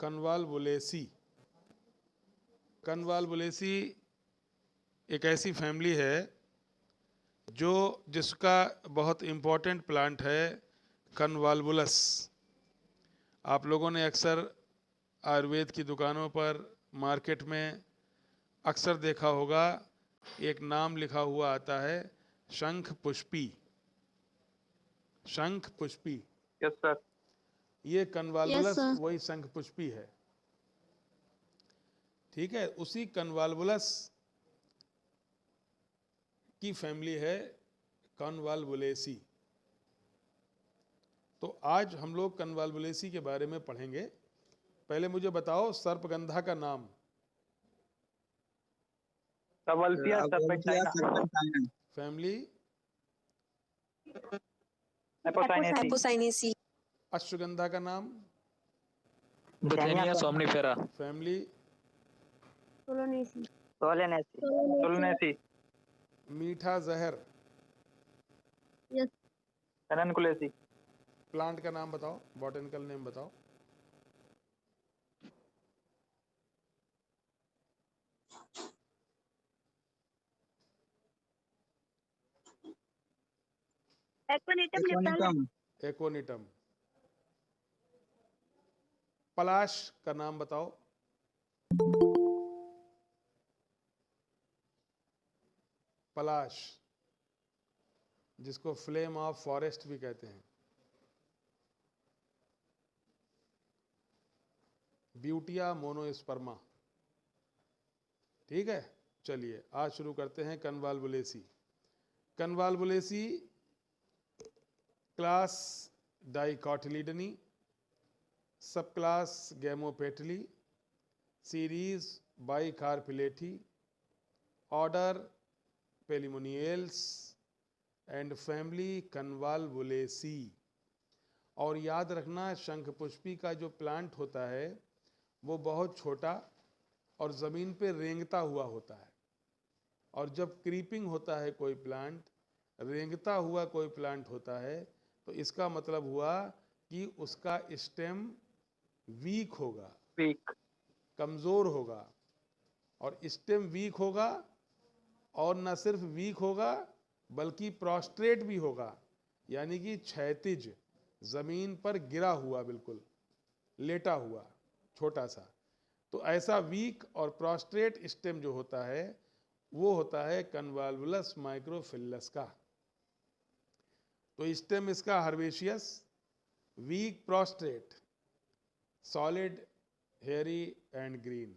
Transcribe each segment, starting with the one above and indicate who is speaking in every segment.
Speaker 1: कन्वाल्वुलेसी। कन्वाल्वुलेसी एक ऐसी फैमिली है जिसका बहुत इम्पोर्टेंट प्लांट है कन्वाल्वुलस। आप लोगों ने अक्सर आयुर्वेद की दुकानों पर, मार्केट में अक्सर देखा होगा, एक नाम लिखा हुआ आता है शंख पुष्पी। शंख पुष्पी,
Speaker 2: यस सर।
Speaker 1: ये
Speaker 3: Yes,
Speaker 1: कन्वाल्वुलस
Speaker 3: sir.
Speaker 1: वही शंख पुष्पी है। ठीक है, उसी कन्वाल्वुलस की फैमिली है कन्वाल्वुलेसी। तो आज हम लोग कन्वाल्वुलेसी के बारे में पढ़ेंगे। पहले मुझे बताओ सर्पगंधा का नाम।
Speaker 2: अवल्थिया सर्पेंटाइना।
Speaker 1: Family
Speaker 2: Apocynaceae.
Speaker 3: Hypocyaneaceae.
Speaker 1: अश्वगंधा का नाम।
Speaker 4: Bucenia somnifera.
Speaker 1: फैमिली
Speaker 3: Solanaceae.
Speaker 2: सोलेनेसी।
Speaker 1: मीठा जहर।
Speaker 3: Yes.
Speaker 2: पेननकुलेसी।
Speaker 1: प्लांट का नाम बताओ, बॉटनिकल नेम बताओ।
Speaker 3: Equanitum.
Speaker 1: एकोनिटम। पलाश का नाम बताओ। पलाश, जिसको फ्लेम ऑफ फॉरेस्ट भी कहते हैं। Butea monosperma. ठीक है, चलिए आज शुरू करते हैं कन्वाल्वुलेसी। कन्वाल्वुलेसी class Dicotyledonae, sub class Gamopetalae, series Bicarpellatae, order Polemoniales and family Convolvulaceae. और याद रखना, शंखपुष्पी का जो प्लांट होता है वो बहुत छोटा और ज़मीन पे रेंगता हुआ होता है। और जब क्रीपिंग होता है कोई प्लांट, रेंगता हुआ कोई प्लांट होता है, तो इसका मतलब हुआ कि उसका स्टेम वीक होगा, कमज़ोर होगा। और स्टेम वीक होगा, और न सिर्फ वीक होगा बल्कि प्रोस्ट्रेट भी होगा, यानी कि क्षैतिज, ज़मीन पर गिरा हुआ, बिल्कुल लेटा हुआ, छोटा सा। तो ऐसा वीक और प्रोस्ट्रेट स्टेम जो होता है वो होता है कन्वाल्वुलस माइक्रोफिलस का। तो स्टेम इसका herbaceous, weak, prostrate, solid, hairy and green,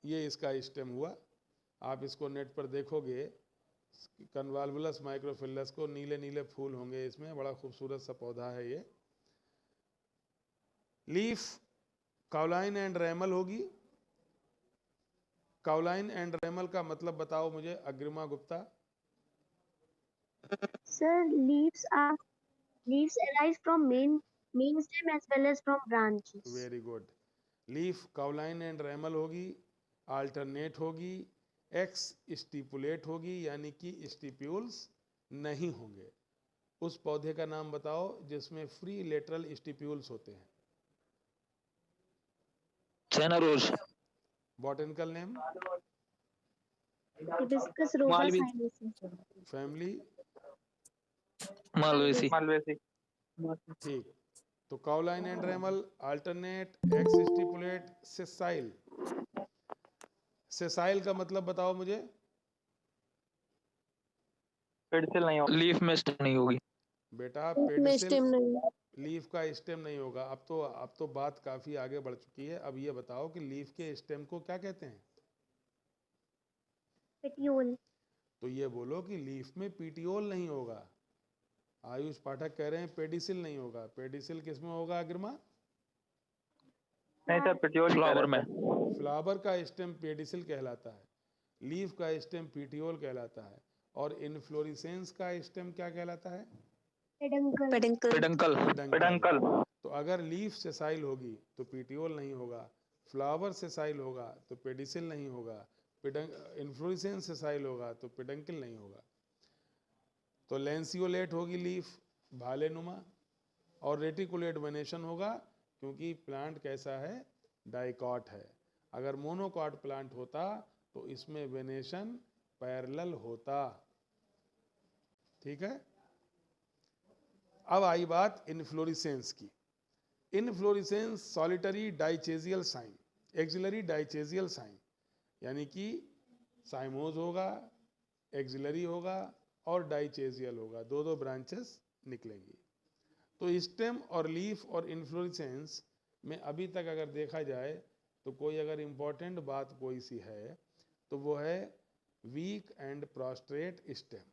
Speaker 1: ये इसका स्टेम हुआ। आप इसको नेट पर देखोगे, कन्वाल्वुलस माइक्रोफिलस को, नीले नीले फूल होंगे इसमें, बड़ा खूबसूरत सा पौधा है ये। लीफ काउलाइन एंड रैमल होगी। काउलाइन एंड रैमल का मतलब बताओ मुझे, Agrima Gupta.
Speaker 5: Sir, leaves arise from main stem as well as from branches.
Speaker 1: Very good. Leaf cauline and ramal होगी, अल्टरनेट होगी, एक्स स्टिपुलेट होगी, यानी कि स्टिप्यूल्स नहीं होंगे। उस पौधे का नाम बताओ जिसमें फ्री लेटरल स्टिप्यूल्स होते हैं।
Speaker 4: China rose.
Speaker 1: Botanical name.
Speaker 5: Hibiscus rosa
Speaker 4: Malvi.
Speaker 5: sinensis.
Speaker 1: Family
Speaker 4: Malvesi.
Speaker 2: Malvaceae.
Speaker 1: ठीक। तो cauline and ramal, alternate, exstipulate, sessile. Sessile का मतलब बताओ मुझे।
Speaker 2: पेडिसिल नहीं होगा।
Speaker 4: Leaf में stem नहीं होगी।
Speaker 1: बेटा
Speaker 3: में
Speaker 1: पेडिसिल,
Speaker 3: स्टेम नहीं।
Speaker 1: लीफ का स्टेम नहीं होगा। अब तो बात काफी आगे बढ़ चुकी है। अब ये बताओ कि लीफ के स्टेम को क्या कहते हैं।
Speaker 5: Petiole.
Speaker 1: तो ये बोलो कि लीफ में पीटियोल नहीं होगा। आयुष पाठक कह रहे हैं पेडिसिल नहीं होगा। पेडिसिल किसमें होगा अग्रिमा?
Speaker 2: नहीं सर, पेटियोल
Speaker 4: Flower में।
Speaker 1: फ्लावर का स्टेम पेडिसिल कहलाता है, लीफ का स्टेम पीटियोल कहलाता है, और इनफ्लोरेसेंस का स्टेम क्या कहलाता है?
Speaker 5: Peduncle.
Speaker 4: Peduncle.
Speaker 2: पेडंकल।
Speaker 1: तो अगर लीफ सेसाइल होगी तो पीटियोल नहीं होगा, फ्लावर सेसाइल होगा तो पेडिसिल नहीं होगा, इन्फ्लोरेसेंस सेसाइल होगा तो पेडंकल नहीं होगा। तो लेंसियोलेट होगी लीफ, भाले नुमा, और रेटिकुलेट वेनेशन होगा, क्योंकि प्लांट कैसा है? डाइकॉट है। अगर मोनोकॉट प्लांट होता तो इसमें वेनेशन पैरेलल होता। ठीक है। अब आई बात इनफ्लोरेसेंस की। Inflorescence solitary dichasial cyme, axillary dichasial cyme, यानी कि साइमोज होगा, एक्सिलरी होगा और डाइचेजियल होगा, दो दो ब्रांचेस निकलेंगी। तो स्टेम और लीफ और इन्फ्लोरेसेंस में अभी तक अगर देखा जाए तो कोई अगर इम्पोर्टेंट बात कोई सी है तो वो है वीक एंड प्रोस्ट्रेट स्टेम,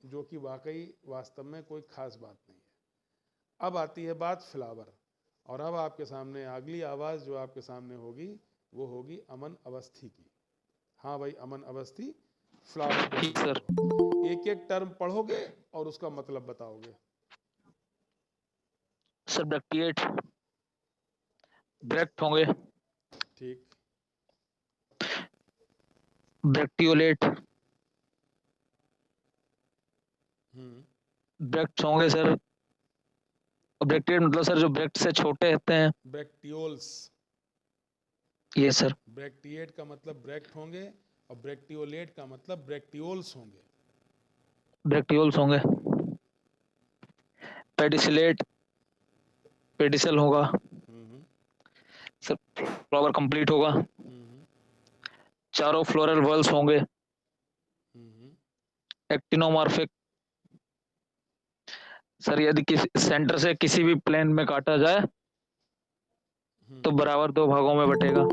Speaker 1: जो कि वाकई वास्तव में कोई खास बात नहीं है। अब आती है बात फ्लावर, और अब आपके सामने अगली आवाज़ जो आपके सामने होगी वो होगी अमन अवस्थी की। हाँ भाई, अमन अवस्थी फ्लावर को
Speaker 4: ठीक सर।
Speaker 1: एक एक टर्म पढ़ोगे और उसका मतलब बताओगे।
Speaker 4: सर ब्रैक्टिएट, ब्रैक्ट होंगे,
Speaker 1: ठीक,
Speaker 4: ब्रैक्टियोलेट, ब्रैक्ट होंगे सर। ब्रैक्टिएट मतलब सर जो ब्रैक्ट से छोटे रहते हैं।
Speaker 1: ब्रैक्टियोल्स।
Speaker 4: ये सर।
Speaker 1: ब्रैक्टिएट का मतलब ब्रैक्ट होंगे और ब्रैक्टियोलेट का मतलब ब्रैक्टियोल्स होंगे।
Speaker 4: ब्रैक्टियोल्स होंगे। पेडिसिलेट, पेडिसल होगा सर। फ्लावर कंप्लीट होगा। चारों फ्लोरल वॉल्स होंगे। एक्टिनोमॉर्फिक सर, यदि किसी सेंटर से किसी भी प्लेन में काटा जाए तो बराबर दो भागों में बटेगा।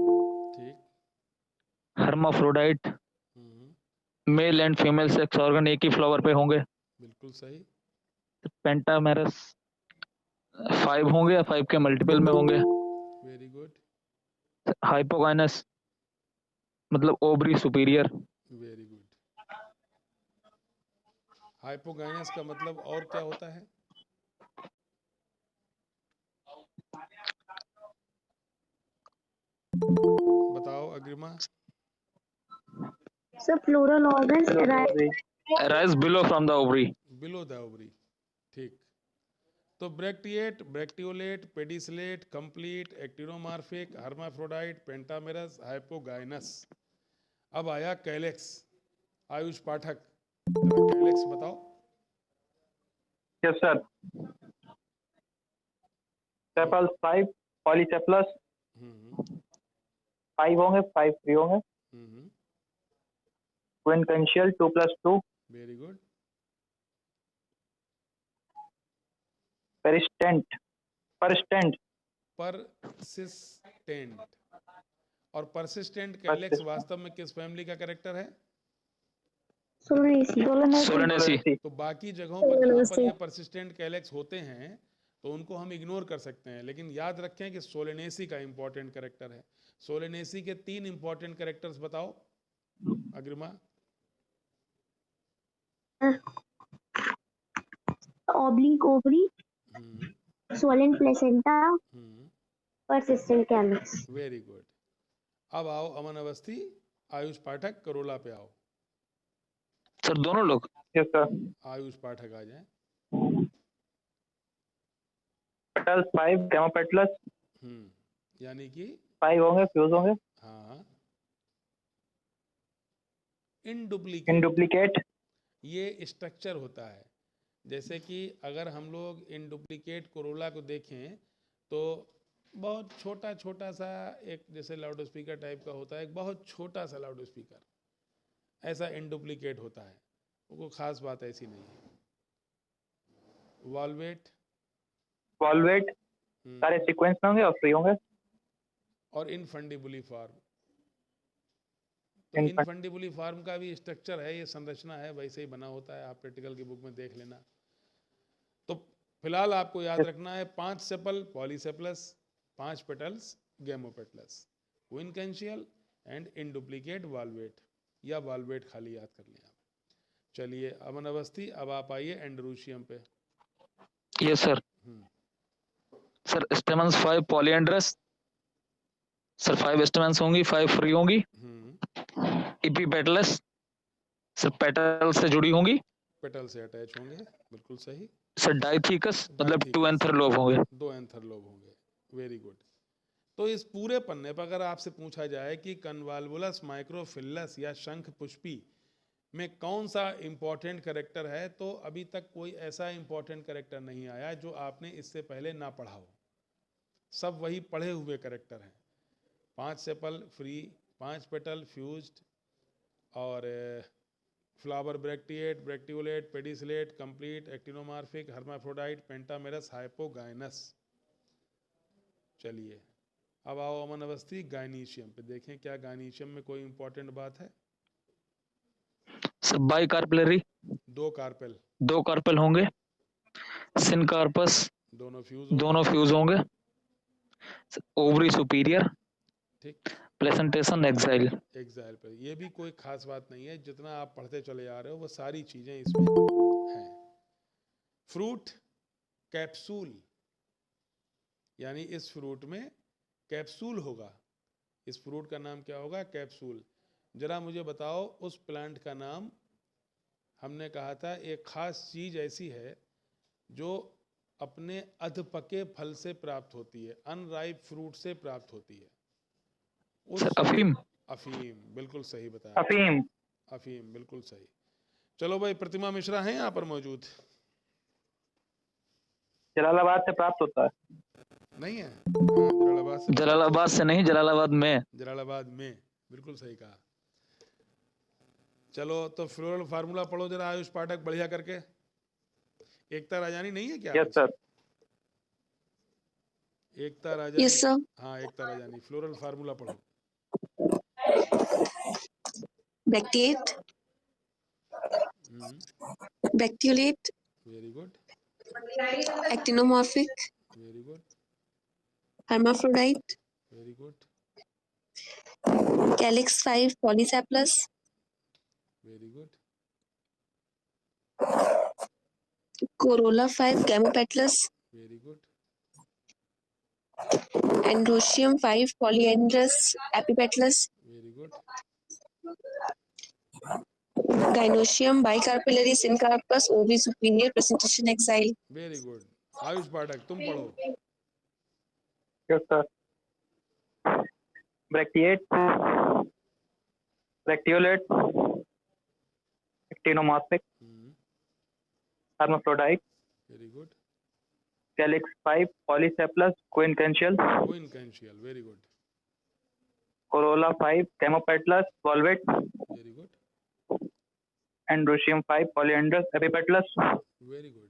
Speaker 1: ठीक,
Speaker 4: hermaphrodite, male and female sex organ एक ही फ्लावर पे होंगे।
Speaker 1: बिल्कुल सही।
Speaker 4: पेंटामेरस 5 होंगे या 5 के मल्टीपल में होंगे।
Speaker 1: वेरी गुड,
Speaker 4: हाइपोगाइनस मतलब ovary superior.
Speaker 1: Very good. Hypogynous का मतलब और क्या होता है? बताओ Agrima.
Speaker 5: So floral organs
Speaker 4: Arise below from the ovary.
Speaker 1: Below the ovary. ठीक। तो bracteate, bracteolate, pedicellate, complete, actinomorphic, hermaphrodite, pentamerous, hypogynous. अब आया कैलेक्स। आयुष पाठक, जरा कैलेक्स बताओ।
Speaker 2: Yes sir. सेपल्स 5, पॉलीसेपलस 5 होंगे, 5 फ्री होंगे। क्विनकेंशियल 2+2,
Speaker 1: वेरी गुड।
Speaker 2: पेरिस्टेंट, परस्टेंट,
Speaker 1: परसिस्टेंट। और परसिस्टेंट कैलेक्स वास्तव में किस फैमिली का कैरेक्टर है?
Speaker 4: सोलेनेसी।
Speaker 1: तो बाकी जगहों पर जहाँ पर ये परसिस्टेंट कैलेक्स होते हैं तो उनको हम इग्नोर कर सकते हैं, लेकिन याद रखें कि सोलेनेसी का इंपॉर्टेंट कैरेक्टर है। सोलेनेसी के 3 इंपॉर्टेंट कैरेक्टर्स बताओ Agrima.
Speaker 5: oblique ovary, swollen placenta, persistent calyx.
Speaker 1: Very good. अब आओ अमन अवस्थी, आयुष पाठक, करोला पे आओ।
Speaker 4: सर दोनों लोग।
Speaker 2: Yes sir.
Speaker 1: आयुष पाठक आ जाए।
Speaker 2: पेटल्स 5, गैमोपेटलस
Speaker 1: यानी कि
Speaker 2: 5 होंगे, फ्यूज होंगे।
Speaker 1: हाँ, इनडुप्लीकेट।
Speaker 2: इनडुप्लीकेट,
Speaker 1: ये स्ट्रक्चर होता है। जैसे कि अगर हम लोग इनडुप्लीकेट कोरोला को देखें तो बहुत छोटा छोटा सा एक जैसे लाउड स्पीकर टाइप का होता है, एक बहुत छोटा सा लाउड स्पीकर, ऐसा इनडुप्लीकेट होता है। वो खास बात ऐसी नहीं है। वॉल्वेट,
Speaker 2: वॉल्वेट सारे सीक्वेंस में होंगे और फ्री होंगे।
Speaker 1: और इनफंडिबुली फॉर्म। तो इनफंडिबुली फॉर्म का भी स्ट्रक्चर है, ये संरचना है, वैसे ही बना होता है। आप प्रैक्टिकल की बुक में देख लेना। तो फिलहाल आपको याद रखना है 5 sepal polysepalous, 5 petals gamopetalous, quincuncial and induplicate valvate, या वॉल्वेट खाली याद कर लें आप। चलिए अमन अवस्थी, अब आप आइए एंड्रोशियम पे।
Speaker 4: Yes sir. Sir stamens 5 polyandrous sir, 5 stamens होंगी, 5 फ्री होंगी। एपिपेटलस सर, पेटल से जुड़ी होंगी,
Speaker 1: पेटल से अटैच होंगे, बिल्कुल सही।
Speaker 4: सर डाइथिकस मतलब 2 एंथर लोब होंगे।
Speaker 1: 2 एंथर लोब होंगे, वेरी गुड। तो इस पूरे पन्ने पर अगर आपसे पूछा जाए कि कन्वाल्वुलस माइक्रोफिलस या शंख पुष्पी में कौन सा इंपॉर्टेंट कैरेक्टर है, तो अभी तक कोई ऐसा इंपॉर्टेंट कैरेक्टर नहीं आया जो आपने इससे पहले ना पढ़ा हो। सब वही पढ़े हुए कैरेक्टर हैं। 5 सेपल फ्री, 5 पेटल फ्यूज्ड, और flower bracteate, bracteolate, pedicellate, complete, actinomorphic, hermaphrodite, pentamerous, hypogynous. चलिए अब आओ अमन अवस्थी गायनीशियम पे, देखें क्या गायनीशियम में कोई इंपॉर्टेंट बात है।
Speaker 4: Sir by carpellary,
Speaker 1: 2 carpel,
Speaker 4: 2 carpel होंगे। सिनकार्पस,
Speaker 1: दोनों फ्यूज होंगे।
Speaker 4: दोनों फ्यूज होंगे। ओवरी सुपीरियर,
Speaker 1: ठीक,
Speaker 4: प्लेसेंटेशन एक्साइल।
Speaker 1: एग्जाइल पर ये भी कोई खास बात नहीं है, जितना आप पढ़ते चले आ रहे हो वो सारी चीजें इसमें हैं। फ्रूट कैप्सूल, यानी इस फ्रूट में कैप्सूल होगा। इस फ्रूट का नाम क्या होगा? कैप्सूल। जरा मुझे बताओ उस प्लांट का नाम। हमने कहा था एक खास चीज ऐसी है जो अपने अधपके फल से प्राप्त होती है, अनराइप फ्रूट से प्राप्त होती है।
Speaker 4: सर अफीम।
Speaker 1: अफीम, बिल्कुल सही बताया।
Speaker 2: अफीम।
Speaker 1: अफीम, बिल्कुल सही। चलो भाई, प्रतिमा मिश्रा हैं यहाँ पर मौजूद?
Speaker 2: जलालाबाद से प्राप्त होता है।
Speaker 1: नहीं है? हाँ, जलालाबाद से।
Speaker 4: जलालाबाद से नहीं, जलालाबाद में।
Speaker 1: जलालाबाद में, बिल्कुल सही कहा। चलो तो फ्लोरल फार्मूला पढ़ो जरा आयुष पाठक, बढ़िया करके। एकता राजानी नहीं है क्या?
Speaker 2: Yes sir.
Speaker 1: Ekta Rajani.
Speaker 3: Yes, sir.
Speaker 1: हाँ, एकता राजानी, फ्लोरल फार्मूला पढ़ो।
Speaker 3: Bracteate, Bracteolate,
Speaker 1: very good,
Speaker 3: Actinomorphic,
Speaker 1: very good,
Speaker 3: Hermaphrodite,
Speaker 1: very good,
Speaker 3: Calyx 5, Polysaplus,
Speaker 1: very good,
Speaker 3: Corolla 5, Gamopetalus,
Speaker 1: very good,
Speaker 3: Androecium 5, Polyandrous, Epipetalus,
Speaker 1: very good,
Speaker 3: Gynoecium bicarpellary, Syncarpus, Ovi superior, presentation exile.
Speaker 1: Very good. Ayush Pathak तुम पढ़ो।
Speaker 2: Yes sir. Bracteate, bracteolate, actinomorphic, hermaphrodite,
Speaker 1: very good,
Speaker 2: calyx 5, polysepalous, quincuncial,
Speaker 1: quincuncial, very good,
Speaker 2: Corolla 5, gamopetalous, valvate,
Speaker 1: very good,
Speaker 2: androecium 5, polyandrous, epipetalous,
Speaker 1: very good,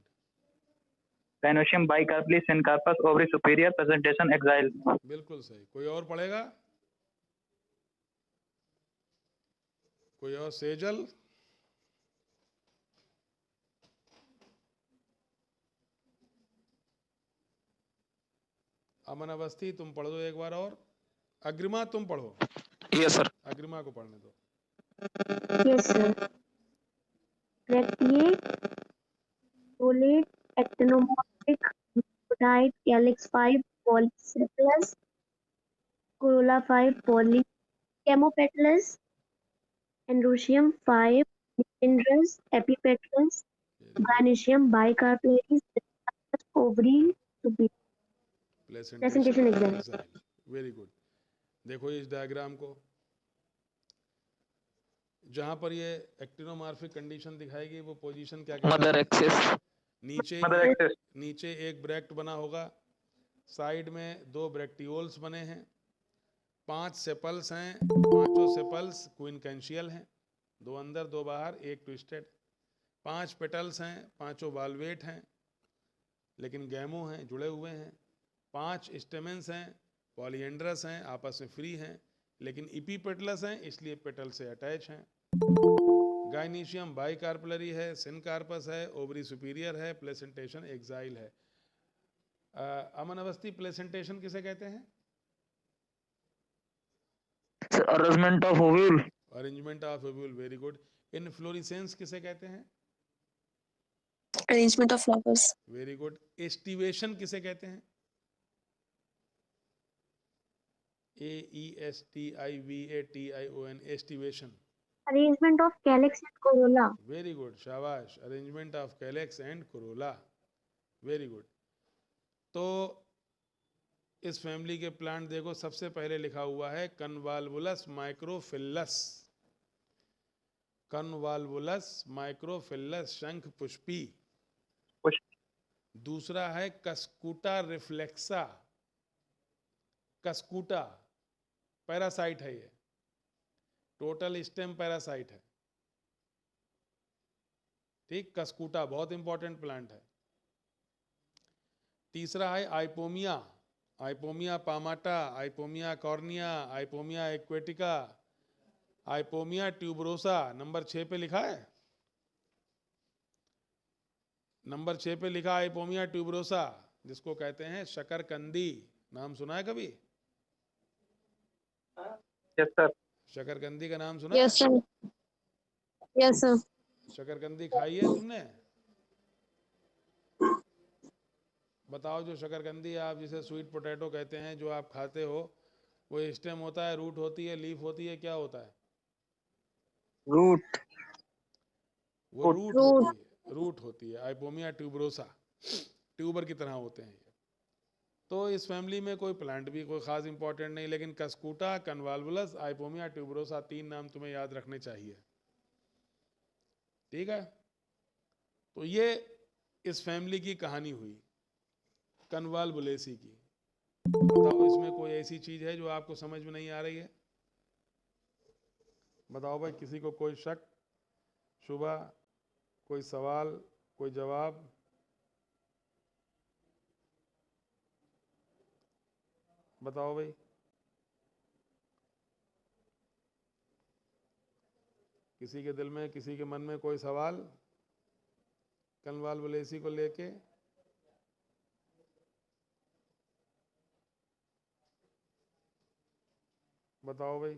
Speaker 2: gynoecium bicarpellary, syncarpous, ovary superior, presentation axile.
Speaker 1: बिल्कुल सही। कोई और पढ़ेगा? कोई और? सेजल? अमन अवस्थी तुम पढ़ दो एक बार और। अग्रिमा तुम पढ़ो।
Speaker 4: Yes sir.
Speaker 1: अग्रिमा को पढ़ने दो।
Speaker 5: Yes, sir. Bracteate, folate, actinomorphic, hermaphrodite, calyx 5, polycephalus, corolla 5, camopetalus, androecium 5, Nicandrus, epipetalus, gynoecium bicarpellary, ovary, superior.
Speaker 1: Placentation
Speaker 5: exile.
Speaker 1: Axile, very good. देखो इस डायग्राम को, जहां पर ये एक्टिनोमार्फिक कंडीशन दिखाएगी वो पोजीशन क्या कहलाती
Speaker 4: मदर
Speaker 1: है?
Speaker 4: एक्सेस।
Speaker 1: नीचे
Speaker 2: मदर एक्सेस।
Speaker 1: नीचे एक ब्रैक्ट बना होगा, साइड में 2 ब्रैक्टियोल्स बने हैं, 5 सेपल्स हैं, 5 सेपल्स क्विनकेंशियल हैं, 2 अंदर 2 बाहर, 1 ट्विस्टेड। 5 पेटल्स हैं, 5 वाल्वेट हैं लेकिन गैमो हैं, जुड़े हुए हैं। 5 स्टेमेंस हैं, पॉलीएंड्रस हैं, आपस में फ्री हैं, लेकिन इपीपेटलस हैं इसलिए पेटल से अटैच हैं। गाइनीशियम बाइकार्पलरी है, सिनकार्पस है, ओवरी सुपीरियर है, प्लेसेंटेशन एक्साइल है। अमन अवस्थी, प्लेसेंटेशन किसे कहते हैं?
Speaker 4: Arrangement of ovule.
Speaker 1: Arrangement of ovule, very good. Inflorescence किसे कहते हैं?
Speaker 3: Arrangement of flowers.
Speaker 1: Very good. Aestivation किसे कहते हैं? AESTIVATION, aestivation.
Speaker 5: Arrangement of calyx and corolla.
Speaker 1: Very good, शाबाश। Arrangement of calyx and corolla, very good. तो इस family के प्लांट देखो, सबसे पहले लिखा हुआ है कन्वाल्वुलस माइक्रोफिल्लस। कन्वाल्वुलस माइक्रोफिल्लस शंख पुष्पी। दूसरा है कस्कूटा रिफ्लेक्सा। कस्कूटा पैरासाइट है, ये टोटल स्टेम पैरासाइट है। ठीक, कस्कूटा बहुत इंपॉर्टेंट प्लांट है। तीसरा है Ipomoea. Ipomoea palmata, Ipomoea cornea, Ipomoea aquatica, Ipomoea tuberosa. Number 6 पे लिखा है, नंबर 6 पे लिखा आइपोमिया ट्यूबरोसा, जिसको कहते हैं शकरकंदी। नाम सुना है कभी?
Speaker 2: Yes sir.
Speaker 1: शकरकंदी का नाम सुना?
Speaker 6: Yes sir, yes sir.
Speaker 1: शकरकंदी खाई है तुमने? बताओ, जो शकरकंदी आप जिसे स्वीट पोटैटो कहते हैं, जो आप खाते हो, वो स्टेम होता है, रूट होती है, लीफ होती है, क्या होता है?
Speaker 2: रूट।
Speaker 1: वो रूट होती है, रूट होती है। आइपोमिया ट्यूबरोसा, ट्यूबर की तरह होते हैं ये। तो इस फैमिली में कोई प्लांट भी कोई खास इंपॉर्टेंट नहीं, लेकिन कस्कूटा, कन्वाल्वुलस, आइपोमिया ट्यूबरोसा, 3 नाम तुम्हें याद रखने चाहिए। ठीक है, तो ये इस फैमिली की कहानी हुई कन्वाल्वुलेसी की। बताओ, इसमें कोई ऐसी चीज है जो आपको समझ में नहीं आ रही है? बताओ भाई, किसी को कोई शक, शुबा, कोई सवाल, कोई जवाब? बताओ भाई। किसी के दिल में, किसी के मन में कोई सवाल कन्वाल्वुलेसी को लेके? बताओ भाई।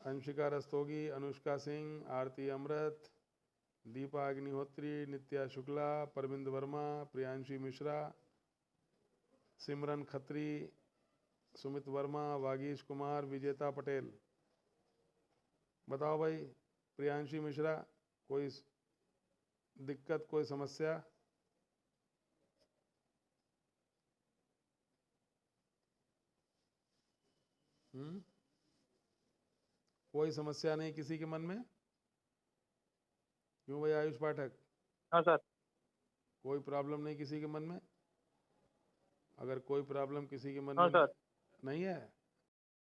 Speaker 1: अंशिका रस्तोगी, अनुष्का सिंह, आरती अमृत, दीपा अग्निहोत्री, नित्या शुक्ला, परविंद वर्मा, प्रियांशी मिश्रा, सिमरन खत्री, सुमित वर्मा, वागीश कुमार, विजेता पटेल। बताओ भाई, प्रियांशी मिश्रा, कोई दिक्कत, कोई समस्या? कोई समस्या नहीं किसी के मन में? क्यों भाई आयुष पाठक?
Speaker 2: हाँ सर।
Speaker 1: कोई प्रॉब्लम नहीं किसी के मन में? अगर कोई प्रॉब्लम किसी के मन
Speaker 2: हाँ
Speaker 1: में
Speaker 2: सर।
Speaker 1: नहीं है